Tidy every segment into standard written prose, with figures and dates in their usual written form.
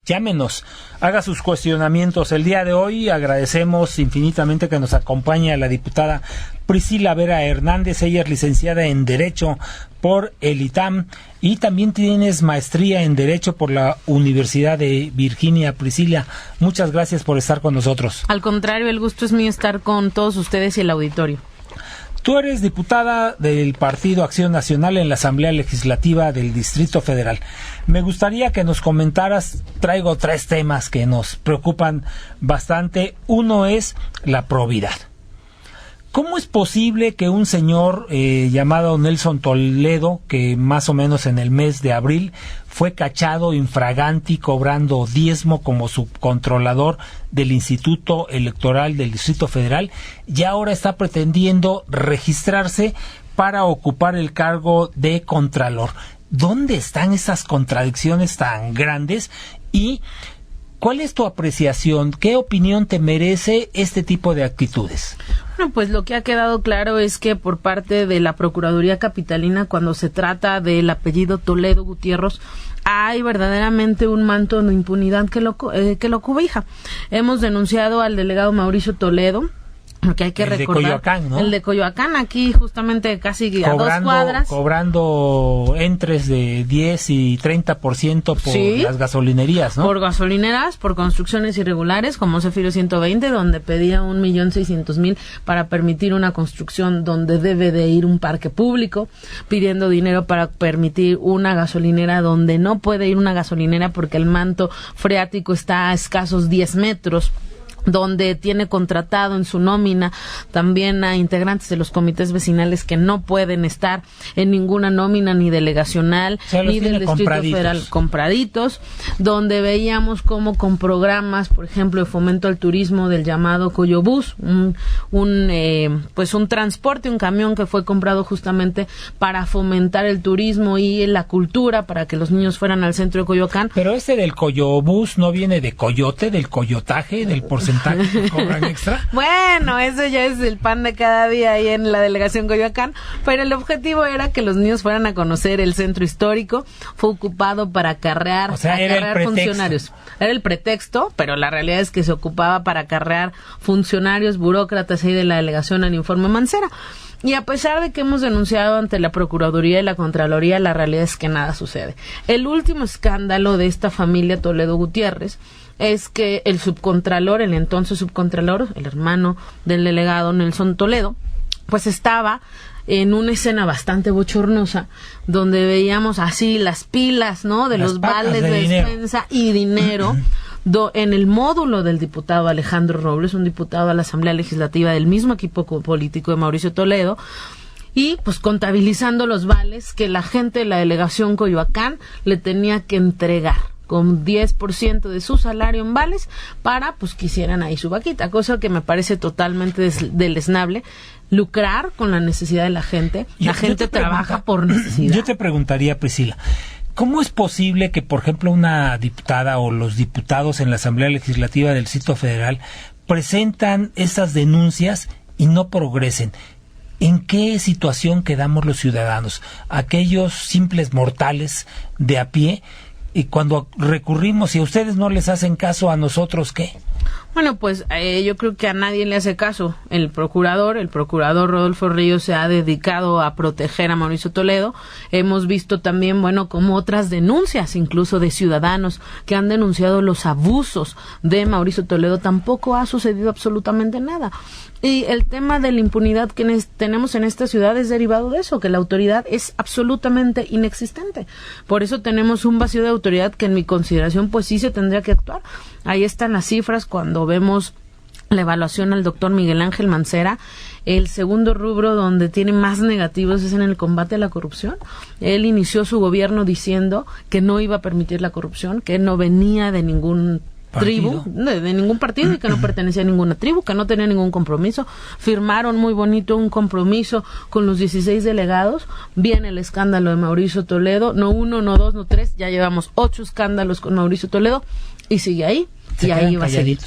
Llámenos, haga sus cuestionamientos. El día de hoy agradecemos infinitamente que nos acompañe la diputada Priscila Vera Hernández. Ella es licenciada en Derecho por el ITAM y también tienes maestría en Derecho por la Universidad de Virginia. Priscila, muchas gracias por estar con nosotros. Al contrario, el gusto es mío estar con todos ustedes y el auditorio. Tú eres diputada del Partido Acción Nacional en la Asamblea Legislativa del Distrito Federal. Me gustaría que nos comentaras, traigo 3 temas que nos preocupan bastante. Uno es la probidad. ¿Cómo es posible que un señor llamado Nelson Toledo, que más o menos en el mes de abril fue cachado infraganti cobrando diezmo como subcontrolador del Instituto Electoral del Distrito Federal, y ahora está pretendiendo registrarse para ocupar el cargo de contralor? ¿Dónde están esas contradicciones tan grandes? Y ¿cuál es tu apreciación? ¿Qué opinión te merece este tipo de actitudes? Bueno, pues lo que ha quedado claro es que por parte de la Procuraduría Capitalina, cuando se trata del apellido Toledo Gutiérrez, hay verdaderamente un manto de impunidad que lo cobija. Hemos denunciado al delegado Mauricio Toledo, porque hay que recordar, de Coyoacán, ¿no? El de Coyoacán, aquí justamente casi a 2 cuadras. Cobrando entres de 10 y 30% por ¿sí? Las gasolinerías, ¿no? Por gasolineras, por construcciones irregulares, como Cefiro 120, donde pedía 1,600,000 para permitir una construcción donde debe de ir un parque público, pidiendo dinero para permitir una gasolinera donde no puede ir una gasolinera porque el manto freático está a escasos 10 metros, donde tiene contratado en su nómina también a integrantes de los comités vecinales que no pueden estar en ninguna nómina ni delegacional ni del Distrito Federal, compraditos, donde veíamos como con programas, por ejemplo, de fomento al turismo del llamado Coyobús, un transporte, un camión que fue comprado justamente para fomentar el turismo y la cultura, para que los niños fueran al centro de Coyoacán. Pero ese del Coyobús no viene de coyote, del coyotaje, del porcentaje que cobran extra. Bueno, eso ya es el pan de cada día ahí en la delegación Coyoacán, pero el objetivo era que los niños fueran a conocer el centro histórico. Fue ocupado para acarrear, funcionarios. Era el pretexto, pero la realidad es que se ocupaba para acarrear funcionarios, burócratas ahí de la delegación al informe Mancera. Y a pesar de que hemos denunciado ante la Procuraduría y la Contraloría, la realidad es que nada sucede. El último escándalo de esta familia Toledo Gutiérrez es que el subcontralor, el entonces subcontralor, el hermano del delegado Nelson Toledo, pues estaba en una escena bastante bochornosa, donde veíamos así las pilas, ¿no?, de los vales de despensa y dinero en el módulo del diputado Alejandro Robles, un diputado a la Asamblea Legislativa del mismo equipo político de Mauricio Toledo, y pues contabilizando los vales que la gente de la delegación Coyoacán le tenía que entregar con 10% de su salario en vales para pues que hicieran ahí su vaquita, cosa que me parece totalmente deleznable. Lucrar con la necesidad de la gente. La gente trabaja por necesidad. Yo te preguntaría, Priscila, ¿cómo es posible que, por ejemplo, una diputada o los diputados en la Asamblea Legislativa del Distrito Federal presentan esas denuncias y no progresen? ¿En qué situación quedamos los ciudadanos, aquellos simples mortales de a pie? Y cuando recurrimos, si a ustedes no les hacen caso, ¿a nosotros qué? Bueno, pues yo creo que a nadie le hace caso. El procurador Rodolfo Ríos se ha dedicado a proteger a Mauricio Toledo. Hemos visto también, bueno, como otras denuncias, incluso de ciudadanos que han denunciado los abusos de Mauricio Toledo. Tampoco ha sucedido absolutamente nada. Y el tema de la impunidad que tenemos en esta ciudad es derivado de eso, que la autoridad es absolutamente inexistente. Por eso tenemos un vacío de autoridad que en mi consideración pues sí se tendría que actuar. Ahí están las cifras cuando vemos la evaluación al doctor Miguel Ángel Mancera. El segundo rubro donde tiene más negativos es en el combate a la corrupción. Él inició su gobierno diciendo que no iba a permitir la corrupción, que no venía de ningún tribu, de ningún partido, y que no pertenecía a ninguna tribu, que no tenía ningún compromiso. Firmaron muy bonito un compromiso con los 16 delegados. Viene el escándalo de Mauricio Toledo, no uno, no dos, no tres, ya llevamos 8 escándalos con Mauricio Toledo. Y sigue ahí. Y ahí va a seguir.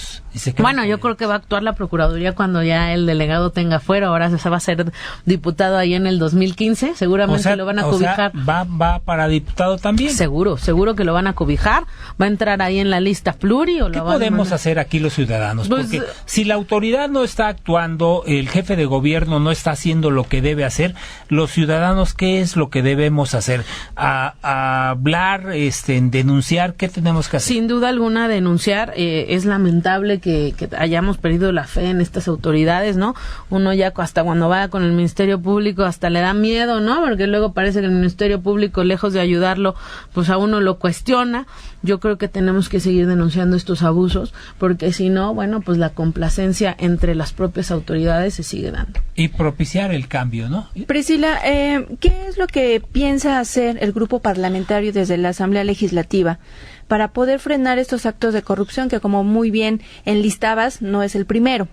Bueno, yo creo que va a actuar la Procuraduría cuando ya el delegado tenga fuero. Ahora se va a ser diputado ahí en el 2015. Seguramente lo van a cobijar. ¿Va para diputado también? Seguro que lo van a cobijar. Va a entrar ahí en la lista pluri. ¿Qué podemos hacer aquí los ciudadanos? Pues, porque si la autoridad no está actuando, el jefe de gobierno no está haciendo lo que debe hacer, los ciudadanos, ¿qué es lo que debemos hacer? A hablar, denunciar, ¿qué tenemos que hacer? Sin duda alguna denunciar. Es lamentable que hayamos perdido la fe en estas autoridades, ¿no? Uno ya hasta cuando va con el Ministerio Público hasta le da miedo, ¿no? Porque luego parece que el Ministerio Público, lejos de ayudarlo, pues a uno lo cuestiona. Yo creo que tenemos que seguir denunciando estos abusos, porque si no, bueno, pues la complacencia entre las propias autoridades se sigue dando. Y propiciar el cambio, ¿no? Priscila, ¿qué es lo que piensa hacer el grupo parlamentario desde la Asamblea Legislativa para poder frenar estos actos de corrupción que, como muy bien enlistabas, no es el primero?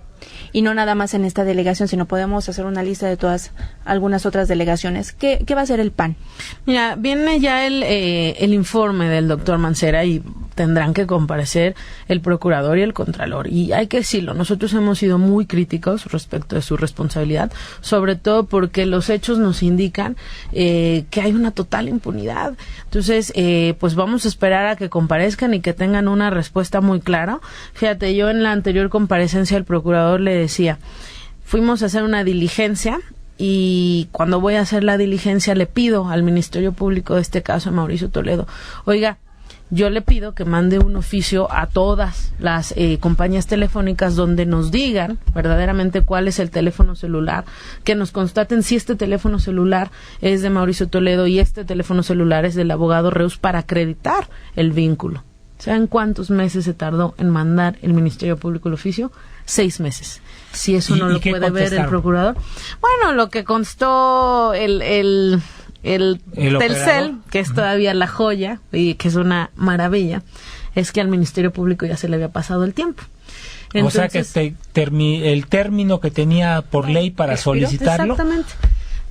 Y no nada más en esta delegación, sino podemos hacer una lista de algunas otras delegaciones. ¿Qué va a hacer el PAN? Mira, viene ya el informe del doctor Mancera y tendrán que comparecer el procurador y el contralor. Y hay que decirlo, nosotros hemos sido muy críticos respecto de su responsabilidad, sobre todo porque los hechos nos indican que hay una total impunidad. Entonces, pues vamos a esperar a que comparezcan y que tengan una respuesta muy clara. Fíjate, yo en la anterior comparecencia el procurador le decía, fuimos a hacer una diligencia y cuando voy a hacer la diligencia le pido al Ministerio Público, de este caso a Mauricio Toledo, oiga, yo le pido que mande un oficio a todas las compañías telefónicas donde nos digan verdaderamente cuál es el teléfono celular, que nos constaten si este teléfono celular es de Mauricio Toledo y este teléfono celular es del abogado Reus para acreditar el vínculo. ¿Saben cuántos meses se tardó en mandar el Ministerio Público el oficio? 6 meses. Si eso no lo puede ver el procurador. Bueno, lo que constó el Telcel, que es todavía la joya y que es una maravilla, es que al Ministerio Público ya se le había pasado el tiempo. Entonces, o sea que el término que tenía por ley para solicitarlo. Exactamente.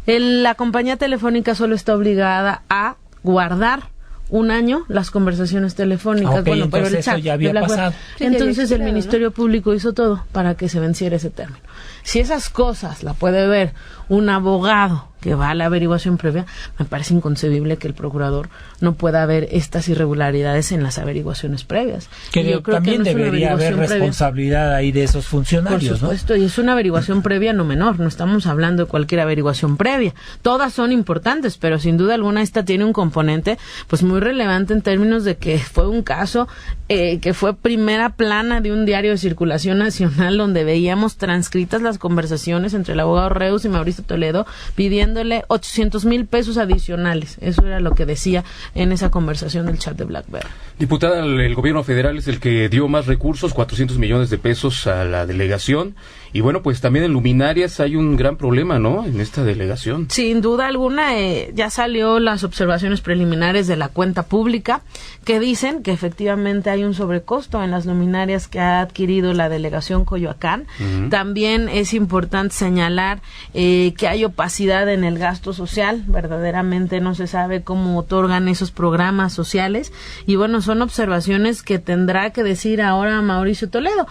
La compañía telefónica solo está obligada a guardar 1 año las conversaciones telefónicas. Okay, bueno, pero el chat ya había pasado. Entonces el Ministerio Público hizo todo para que se venciera ese término. Si esas cosas la puede ver un abogado que va a la averiguación previa, me parece inconcebible que el procurador no pueda ver estas irregularidades en las averiguaciones previas. Que yo creo también que no debería haber responsabilidad ahí de esos funcionarios, por supuesto, ¿no? Y es una averiguación previa no menor, no estamos hablando de cualquier averiguación previa. Todas son importantes, pero sin duda alguna esta tiene un componente pues muy relevante en términos de que fue un caso que fue primera plana de un diario de circulación nacional donde veíamos transcritas las conversaciones entre el abogado Reus y Mauricio Toledo pidiéndole 800,000 pesos adicionales. Eso era lo que decía en esa conversación del chat de BlackBerry. Diputada, el gobierno federal es el que dio más recursos, 400 millones de pesos a la delegación. Y bueno, pues también en luminarias hay un gran problema, ¿no?, en esta delegación. Sin duda alguna, ya salió las observaciones preliminares de la cuenta pública que dicen que efectivamente hay un sobrecosto en las luminarias que ha adquirido la delegación Coyoacán. Uh-huh. También es importante señalar que hay opacidad en el gasto social. Verdaderamente no se sabe cómo otorgan esos programas sociales. Y bueno, son observaciones que tendrá que decir ahora Mauricio Toledo.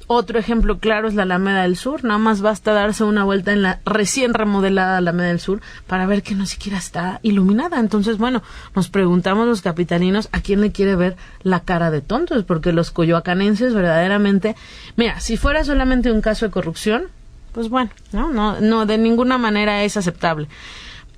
Otro ejemplo claro es la Alameda del Sur. Nada más basta darse una vuelta en la recién remodelada Alameda del Sur para ver que no siquiera está iluminada. Entonces, bueno, nos preguntamos los capitalinos a quién le quiere ver la cara de tontos, porque los coyoacanenses verdaderamente, mira, si fuera solamente un caso de corrupción, pues bueno, no, de ninguna manera es aceptable.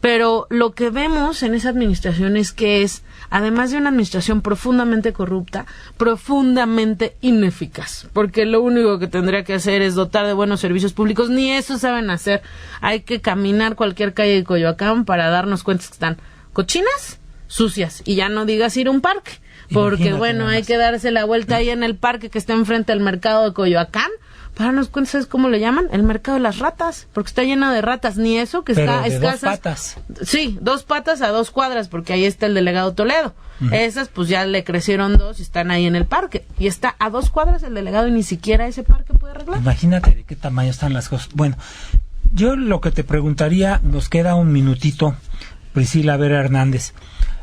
Pero lo que vemos en esa administración es que es, además de una administración profundamente corrupta, profundamente ineficaz, porque lo único que tendría que hacer es dotar de buenos servicios públicos. Ni eso saben hacer. Hay que caminar cualquier calle de Coyoacán para darnos cuenta que están cochinas, sucias, y ya no digas ir a un parque, porque imagínate, bueno, hay que darse la vuelta ahí en el parque que está enfrente del mercado de Coyoacán. Para darnos cuenta, ¿sabes cómo le llaman? El mercado de las ratas, porque está lleno de ratas. Ni eso, que pero está de escasas. 2 patas. Sí, 2 patas a 2 cuadras, porque ahí está el delegado Toledo. Uh-huh. Esas, pues ya le crecieron 2 y están ahí en el parque. Y está a 2 cuadras el delegado y ni siquiera ese parque puede arreglar. Imagínate de qué tamaño están las cosas. Bueno, yo lo que te preguntaría, nos queda un minutito, Priscila Vera Hernández.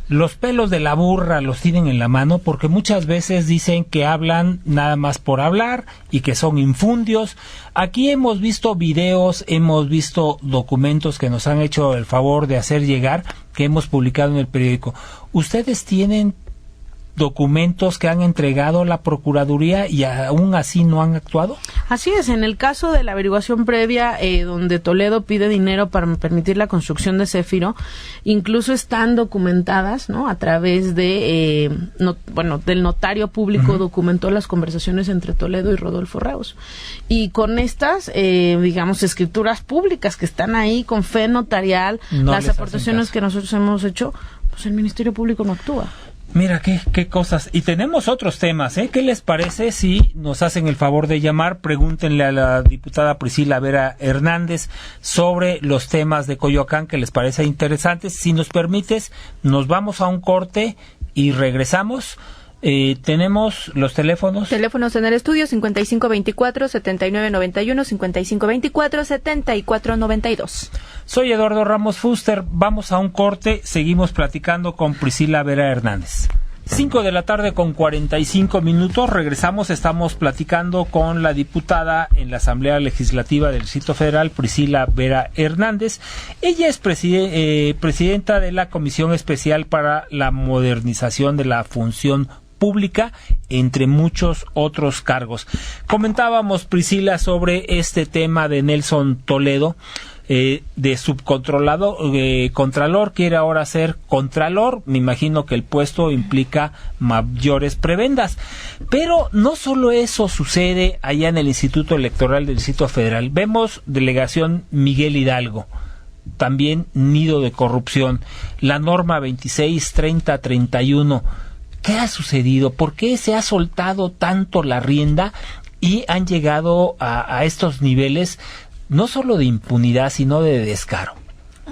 los pelos de la burra los tienen en la mano, porque muchas veces dicen que hablan nada más por hablar y que son infundios. Aquí hemos visto videos, hemos visto documentos que nos han hecho el favor de hacer llegar, que hemos publicado en el periódico. ¿Ustedes tienen documentos que han entregado la Procuraduría y aún así no han actuado? Así es, en el caso de la averiguación previa, donde Toledo pide dinero para permitir la construcción de Céfiro, incluso están documentadas, ¿no? A través de, del notario público, documentó las conversaciones entre Toledo y Rodolfo Reus. Y con estas, escrituras públicas que están ahí con fe notarial, las aportaciones que nosotros hemos hecho, pues el Ministerio Público no actúa. Mira, qué cosas. Y tenemos otros temas, ¿eh? ¿Qué les parece si nos hacen el favor de llamar? Pregúntenle a la diputada Priscila Vera Hernández sobre los temas de Coyoacán que les parece interesantes. Si nos permites, nos vamos a un corte y regresamos. Tenemos los teléfonos. Teléfonos en el estudio 5524-7991, 5524-7492. Soy Eduardo Ramos Fuster. Vamos a un corte. Seguimos platicando con Priscila Vera Hernández. 5:45 p.m. Regresamos. Estamos platicando con la diputada en la Asamblea Legislativa del Distrito Federal, Priscila Vera Hernández. Ella es presidenta de la Comisión Especial para la Modernización de la Función Pública, entre muchos otros cargos. Comentábamos, Priscila, sobre este tema de Nelson Toledo, de contralor, quiere ahora ser contralor. Me imagino que el puesto implica mayores prebendas. Pero no solo eso sucede allá en el Instituto Electoral del Distrito Federal. Vemos delegación Miguel Hidalgo, también nido de corrupción. La norma 263031. ¿Qué ha sucedido? ¿Por qué se ha soltado tanto la rienda y han llegado a estos niveles no solo de impunidad, sino de descaro?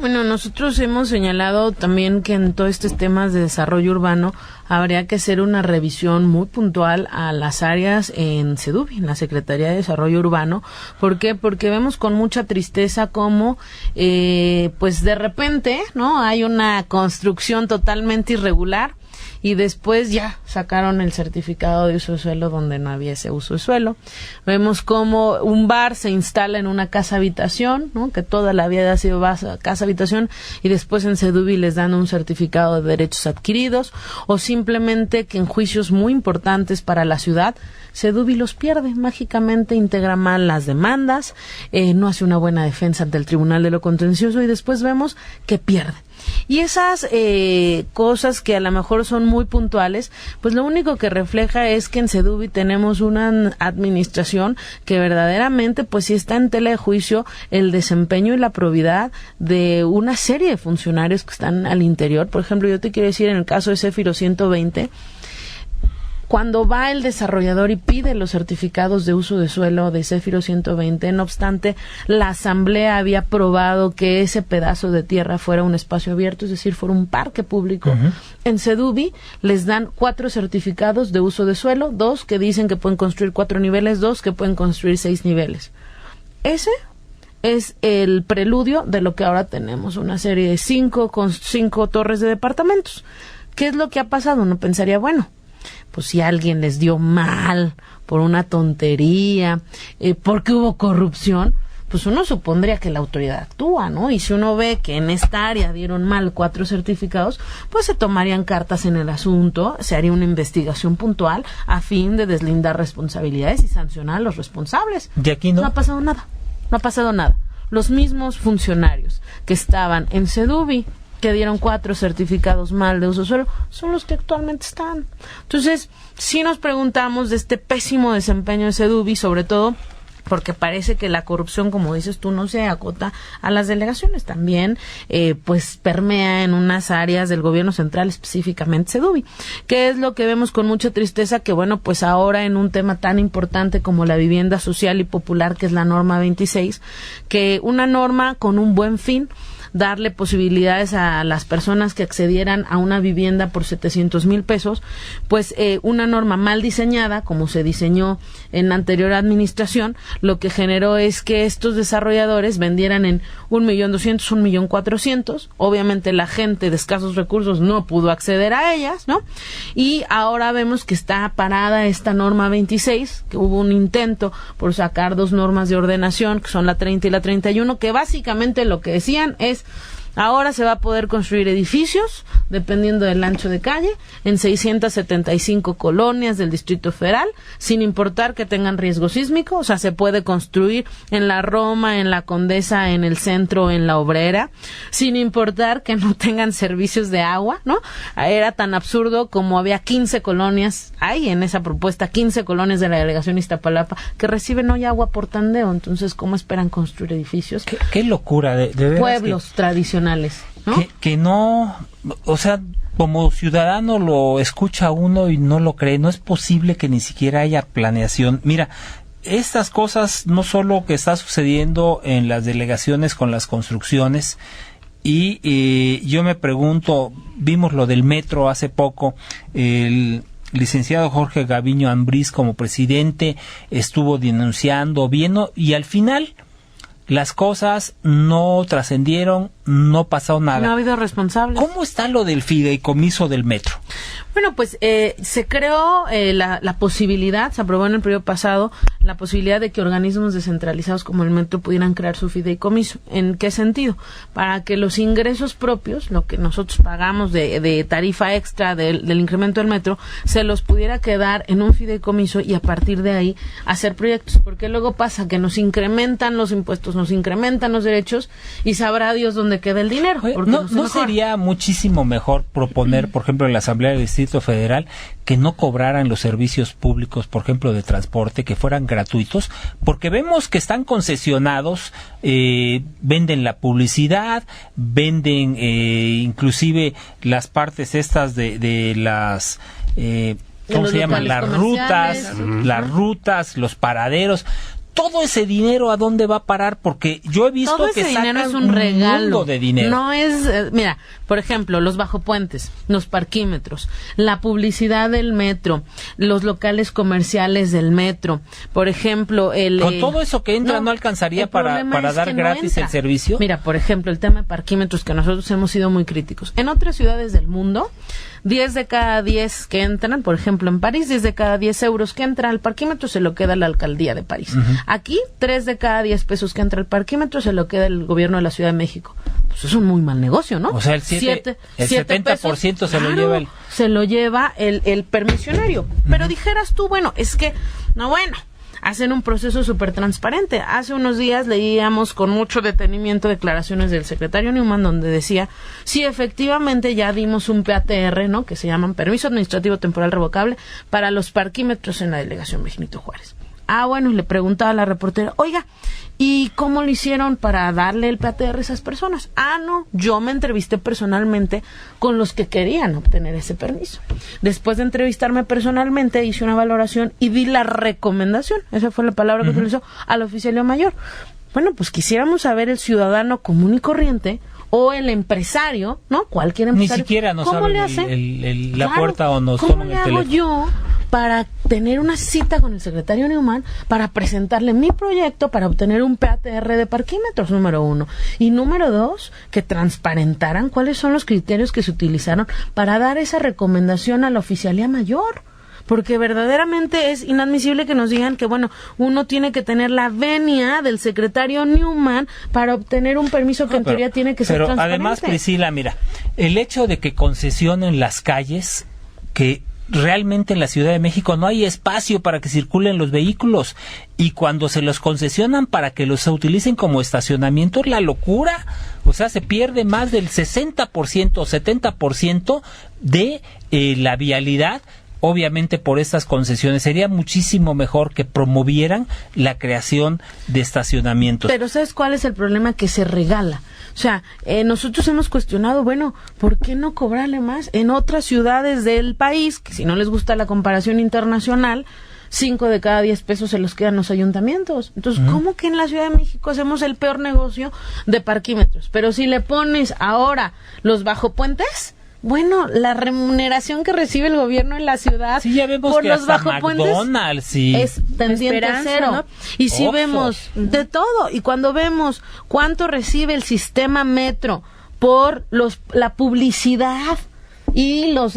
Bueno, nosotros hemos señalado también que en todos estos temas de desarrollo urbano habría que hacer una revisión muy puntual a las áreas en SEDUBI, en la Secretaría de Desarrollo Urbano. ¿Por qué? Porque vemos con mucha tristeza cómo, pues de repente, ¿no? Hay una construcción totalmente irregular y después ya sacaron el certificado de uso de suelo donde no había ese uso de suelo. Vemos cómo un bar se instala en una casa habitación, ¿no? Que toda la vida ha sido casa habitación, y después en SEDUBI les dan un certificado de derechos adquiridos, o simplemente que en juicios muy importantes para la ciudad SEDUBI los pierde, mágicamente integra mal las demandas, no hace una buena defensa ante el Tribunal de lo Contencioso y después vemos que pierde. Y esas cosas que a lo mejor son muy puntuales, pues lo único que refleja es que en SEDUBI tenemos una administración que verdaderamente pues sí está en tela de juicio el desempeño y la probidad de una serie de funcionarios que están al interior. Por ejemplo, yo te quiero decir, en el caso de Céfiro 120, cuando va el desarrollador y pide los certificados de uso de suelo de Céfiro 120, no obstante, la Asamblea había aprobado que ese pedazo de tierra fuera un espacio abierto, es decir, fuera un parque público. En SEDUBI les dan 4 certificados de uso de suelo, 2 que dicen que pueden construir 4 niveles, 2 que pueden construir 6 niveles. Ese es el preludio de lo que ahora tenemos, una serie de 5 torres de departamentos. ¿Qué es lo que ha pasado? Uno pensaría, bueno, pues si alguien les dio mal por una tontería, porque hubo corrupción, pues uno supondría que la autoridad actúa, ¿no? Y si uno ve que en esta área dieron mal 4 certificados, pues se tomarían cartas en el asunto, se haría una investigación puntual a fin de deslindar responsabilidades y sancionar a los responsables. ¿Y aquí no? No ha pasado nada, no ha pasado nada. Los mismos funcionarios que estaban en SEDUBI, que dieron 4 certificados mal de uso de suelo, son los que actualmente están. Entonces, sí nos preguntamos de este pésimo desempeño de SEDUBI, sobre todo porque parece que la corrupción, como dices tú, no se acota a las delegaciones, también pues permea en unas áreas del gobierno central, específicamente SEDUBI. ¿Qué es lo que vemos con mucha tristeza? Que bueno, pues ahora en un tema tan importante como la vivienda social y popular, que es la norma 26, que una norma con un buen fin darle posibilidades a las personas que accedieran a una vivienda por 700,000 pesos, pues una norma mal diseñada, como se diseñó en la anterior administración, lo que generó es que estos desarrolladores vendieran en 1,200,000, 1,400,000. Obviamente la gente de escasos recursos no pudo acceder a ellas, ¿no? Y ahora vemos que está parada esta norma 26, que hubo un intento por sacar 2 normas de ordenación, que son la 30 y la 31, que básicamente lo que decían es: ahora se va a poder construir edificios, dependiendo del ancho de calle, en 675 colonias del Distrito Federal, sin importar que tengan riesgo sísmico. O sea, se puede construir en la Roma, en la Condesa, en el Centro, en la Obrera, sin importar que no tengan servicios de agua, ¿no? Era tan absurdo como había 15 colonias, hay en esa propuesta 15 colonias de la delegación Iztapalapa que reciben hoy agua por tandeo. Entonces, ¿cómo esperan construir edificios? Qué locura, de veras, pueblos tradicionales, ¿no? Que no, o sea, como ciudadano lo escucha uno y no lo cree. No es posible que ni siquiera haya planeación. Mira, estas cosas no solo que está sucediendo en las delegaciones con las construcciones, y yo me pregunto, vimos lo del metro hace poco, el licenciado Jorge Gaviño Ambriz como presidente estuvo denunciando, viendo, y al final las cosas no trascendieron, no pasó nada. No ha habido responsables. ¿Cómo está lo del fideicomiso del metro? Bueno, pues se creó la posibilidad, se aprobó en el periodo pasado, la posibilidad de que organismos descentralizados como el metro pudieran crear su fideicomiso. ¿En qué sentido? Para que los ingresos propios, lo que nosotros pagamos de tarifa extra del incremento del metro, se los pudiera quedar en un fideicomiso y a partir de ahí hacer proyectos. Porque luego pasa que nos incrementan los impuestos, nos incrementan los derechos y sabrá Dios dónde queda el dinero. Oye, ¿no sería muchísimo mejor proponer, por ejemplo, en la Asamblea del Distrito Federal, que no cobraran los servicios públicos, por ejemplo, de transporte, que fueran gratuitos? Porque vemos que están concesionados, venden la publicidad, venden inclusive las partes estas de las... ¿cómo se llaman? Las rutas, los paraderos. Todo ese dinero, ¿a dónde va a parar? Porque yo he visto que sacan es un regalo, mundo de dinero. No es, mira, por ejemplo, los bajopuentes, los parquímetros, la publicidad del metro, los locales comerciales del metro, por ejemplo, con todo eso que entra, ¿no alcanzaría para dar gratis el servicio? Mira, por ejemplo, el tema de parquímetros, que nosotros hemos sido muy críticos. En otras ciudades del mundo, 10 de cada 10 que entran, por ejemplo, en París, 10 de cada 10 euros que entra al parquímetro se lo queda la alcaldía de París. Uh-huh. Aquí, 3 de cada 10 pesos que entra al parquímetro se lo queda el gobierno de la Ciudad de México. Pues es un muy mal negocio, ¿no? O sea, el 70% se lo lleva se lo lleva el permisionario. Uh-huh. Pero dijeras tú, bueno, es que, hacen un proceso súper transparente. Hace unos días leíamos con mucho detenimiento declaraciones del secretario Newman, donde decía, sí, efectivamente ya dimos un PATR, ¿no?, que se llaman Permiso Administrativo Temporal Revocable, para los parquímetros en la delegación Benito Juárez. Bueno, le preguntaba a la reportera, oiga, ¿y cómo lo hicieron para darle el PATR a esas personas? No, yo me entrevisté personalmente con los que querían obtener ese permiso. Después de entrevistarme personalmente, hice una valoración y di la recomendación, esa fue la palabra que utilizó, al oficialio mayor. Bueno, pues quisiéramos saber el ciudadano común y corriente o el empresario, ¿no? Cualquier empresario. Ni siquiera nos abren la puerta o nos toman el teléfono. ¿Cómo le hago yo para tener una cita con el secretario Newman para presentarle mi proyecto para obtener un PATR de parquímetros, número 1? Y número 2, que transparentaran cuáles son los criterios que se utilizaron para dar esa recomendación a la oficialía mayor. Porque verdaderamente es inadmisible que nos digan que, uno tiene que tener la venia del secretario Newman para obtener un permiso que en teoría tiene que ser transparente. Pero además, Priscila, mira, el hecho de que concesionen las calles, que realmente en la Ciudad de México no hay espacio para que circulen los vehículos, y cuando se los concesionan para que los utilicen como estacionamiento, es la locura. O sea, se pierde más del 60% o 70% de la vialidad, obviamente por estas concesiones. Sería muchísimo mejor que promovieran la creación de estacionamientos. Pero ¿sabes cuál es el problema? Que se regala. O sea, nosotros hemos cuestionado, ¿por qué no cobrarle más? En otras ciudades del país, que si no les gusta la comparación internacional, 5 de cada 10 pesos se los quedan los ayuntamientos. Entonces, ¿cómo que en la Ciudad de México hacemos el peor negocio de parquímetros? Pero si le pones ahora los bajopuentes, bueno, la remuneración que recibe el gobierno en la ciudad sí, ya vemos por que los bajopuentes es tendiente cero, ¿no? Y si vemos de todo, y cuando vemos cuánto recibe el sistema metro por la publicidad y los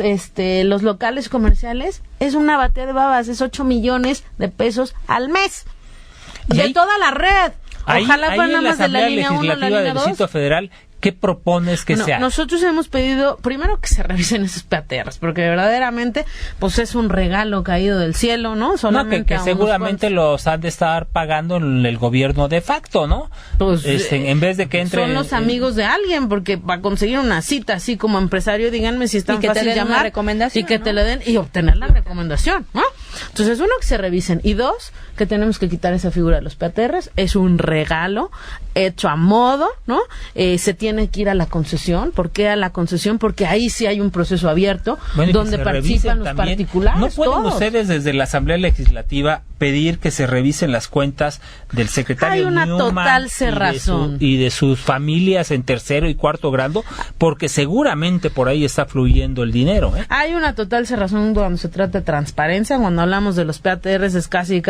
locales comerciales, es una batea de babas, es 8 millones de pesos al mes de toda la red. Ojalá fuera nada más de la línea 1 a la línea 2. Del Distrito Federal, ¿qué propones que sea? Nosotros hemos pedido, primero, que se revisen esos PATRs, porque verdaderamente, pues es un regalo caído del cielo, ¿no? Solamente que seguramente los han de estar pagando el gobierno de facto, ¿no? Pues, en vez de que entren... Son los amigos de alguien, porque para conseguir una cita así como empresario, díganme si es tan fácil llamar y que te le den y obtener la recomendación, ¿no? Entonces, uno, que se revisen, y dos, que tenemos que quitar esa figura de los PATRs. Es un regalo hecho a modo, ¿no? Se tiene que ir a la concesión. ¿Por qué a la concesión? Porque ahí sí hay un proceso abierto, donde participan los particulares. ¿No pueden ustedes desde la Asamblea Legislativa pedir que se revisen las cuentas del secretario Hay una Newman total cerrazón y de sus familias en tercero y cuarto grado? Porque seguramente por ahí está fluyendo el dinero, ¿eh? Hay una total cerrazón cuando se trata de transparencia. Cuando hablamos de los PATRs es casi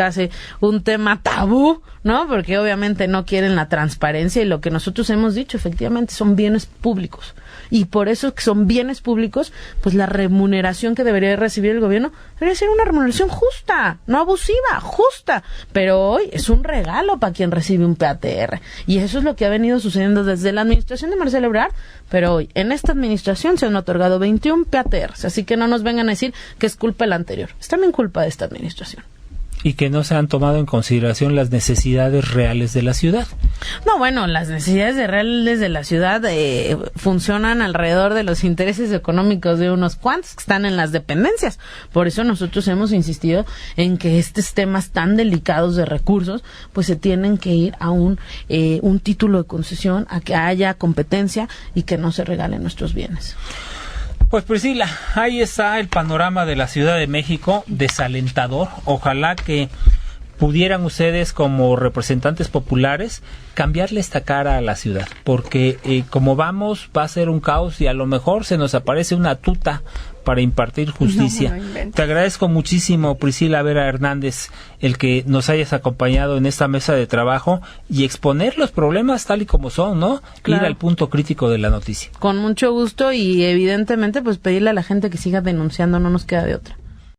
un tema tabú, ¿no? Porque obviamente no quieren la transparencia, y lo que nosotros hemos dicho, efectivamente, son bienes públicos. Y por eso que son bienes públicos, pues la remuneración que debería recibir el gobierno debería ser una remuneración justa, no abusiva, justa. Pero hoy es un regalo para quien recibe un PATR. Y eso es lo que ha venido sucediendo desde la administración de Marcelo Ebrard, pero hoy en esta administración se han otorgado 21 PATRs. Así que no nos vengan a decir que es culpa de la anterior. Es también culpa de esta administración. Y que no se han tomado en consideración las necesidades reales de la ciudad. No, bueno, las necesidades reales de la ciudad funcionan alrededor de los intereses económicos de unos cuantos que están en las dependencias. Por eso nosotros hemos insistido en que estos temas tan delicados de recursos, pues se tienen que ir a un título de concesión, a que haya competencia y que no se regalen nuestros bienes. Pues Priscila, ahí está el panorama de la Ciudad de México, desalentador. Ojalá que pudieran ustedes, como representantes populares, cambiarle esta cara a la ciudad, porque como vamos, va a ser un caos y a lo mejor se nos aparece una tuta para impartir justicia. Te agradezco muchísimo, Priscila Vera Hernández, el que nos hayas acompañado en esta mesa de trabajo y exponer los problemas tal y como son, ¿no? Claro. Ir al punto crítico de la noticia. Con mucho gusto, y evidentemente pues pedirle a la gente que siga denunciando, no nos queda de otra.